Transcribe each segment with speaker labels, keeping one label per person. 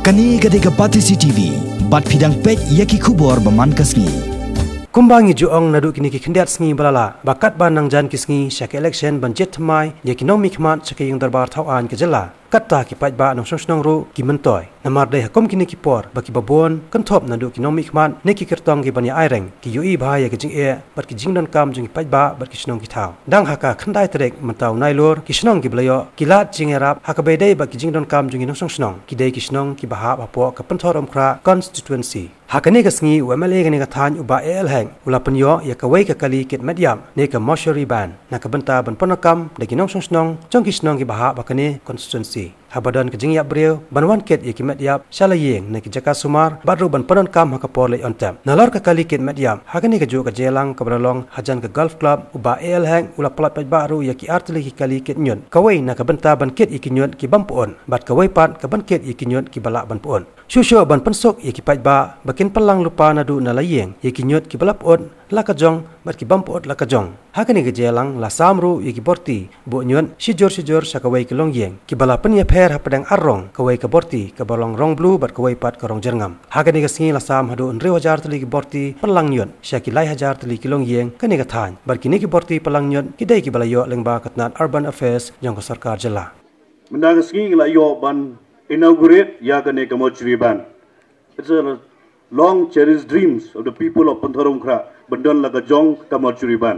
Speaker 1: Kani gadega Batisi TV, bat pidang pek yaki kubor baman kasngi.
Speaker 2: Kumbangi juong nadu kini kindiat sngi balala bakat banang jan kisngi syak election banjet thamai ekonomi khmat syak yung darbar thawan ke jela katta ki pajba nong song ru ki mentoy namar dei hakom kini ki por baki babon kanthop nadu ekonomi khmat ne ki kirtong ki bani aireng ki yui bhaya ki jing e bat ki jingdan kam jing pajba bat ki snong ki thaw dang haka khandai trek mentaw nailor ki snong ki blayo ki lat jing erap haka be dei baki jingdan kam jing nong snong ki dei ki snong ki baha apo ka panthorom khra constituency hakane ka sngi UMLA gani ka than uba el heng ulapanyo ya kawai ka kali kit mediam ne ka moshuri ban na ka banta ban ponakam de ki nong snong jong ki snong ki baha bakane constituency habadan ke jingya breu banwan ket ye ki mediap shalayeng ne ki jaka sumar badru ban panon kam ha ka por le ontem nalor ka kali ket mediap hagani ka jo ka jelang ka bralong hajan ka golf club uba el hang ula plat paj baru ye ki artli ki kali ket nyon kawai na ka banta ban ket ye ki nyon ki bampon bat kawai pat ka ban ket ye ki nyon ki bala ban pon shusho ban pensok ye ki paj ba bakin palang lupa nadu na layeng ye ki nyon ki balap on la ka jong bat ki bampot la ka jong hagani ka jelang la samru ye ki borti bo nyon shijor sa kawai ki longyeng ki bala pen ye her hapadang arrong kawai ka borti ka balong rong blue bat kawai pat ka rong jerngam hagani ka singi la sam hadu 1000 tali ki borti palang nyon syaki lai 1000 tali ki longyeng kani ka than bar kini ki borti palang nyon ki dai ki balayo lengba katnat urban affairs jong ka sarkar jela
Speaker 3: mendang singi la yo ban inaugurate ya kane ka mochri ban. It's a long cherished dreams of the people of Pantharom Khra बंडन लगा जोंग का मर्चुरी बान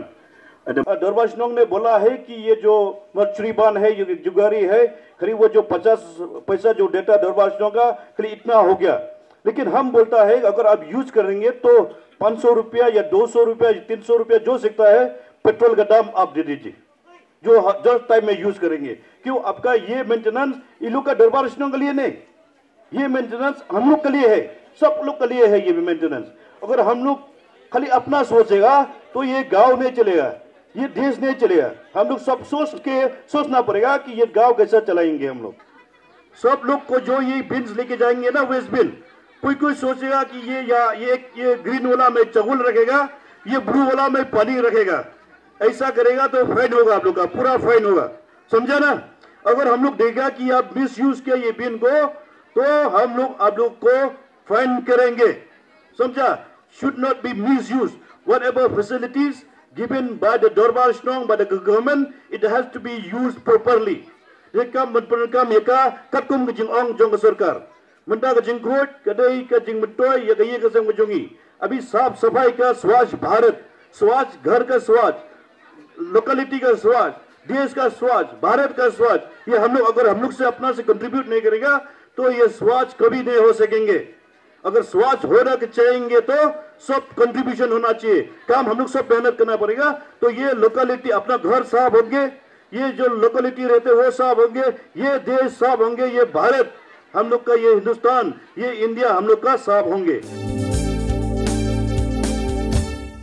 Speaker 3: दरबार सिंह ने बोला है कि ये जो मर्चुरी बान है ये जुगारी है खाली वो जो 50 पैसा जो डेटा दरबार सिंह का खाली इतना हो गया लेकिन हम बोलता है अगर आप यूज करेंगे तो 500 रुपया या 200 रुपया 300 रुपया जो सकता है पेट्रोल का दाम आप दे दीजिए जो जब टाइम में यूज करेंगे क्यों आपका ये मेंटेनेंस इन लोग का दरबार सिंह के लिए नहीं ये मेंटेनेंस हम लोग के लिए है सब लोग के लिए है ये मेंटेनेंस अगर हम लोग खाली अपना सोचेगा तो ये गांव नहीं चलेगा ये देश नहीं चलेगा हम लोग सब सोचना पड़ेगा कि ये गांव कैसा चलाएंगे हम लोग सब लोग को जो ये बिन्स लेके जाएंगे ना वेस्ट बिन कोई सोचेगा कि ये ग्रीन वाला में चगुल रखेगा ये ब्लू वाला में पानी रखेगा ऐसा करेगा तो फाइन होगा आप लोग का पूरा फाइन होगा समझा ना अगर हम लोग देखेगा कि आप मिस यूज किया ये बिन को तो हम लोग आप लोग को फाइन करेंगे समझा should not be misused. Whatever facilities given by the Darbar Snong, by the government, it has to be used properly. Jika menperkam yaka kakum kejing ong jong sarkar. Menta kejing khot, kadai kejing mentoy ya kaye kesang menjongi. Abhi साफ सफाई का स्वच्छ भारत, स्वच्छ घर का स्वच्छ, लोकेलिटी का स्वच्छ, देश का स्वच्छ, भारत का स्वच्छ, ये हम लोग अगर हम लोग से अपना से कंट्रीब्यूट नहीं करेगा तो ये स्वच्छ कभी नहीं हो सकेंगे अगर स्वच्छ होना चाहेंगे तो सब कंट्रीब्यूशन होना चाहिए काम हम लोग सब मेहनत करना पड़ेगा तो ये लोकेलिटी अपना घर साफ होंगे ये जो लोकेलिटी रहते वो साफ होंगे ये देश साफ होंगे ये भारत हम लोग का ये हिंदुस्तान ये इंडिया हम लोग का साफ होंगे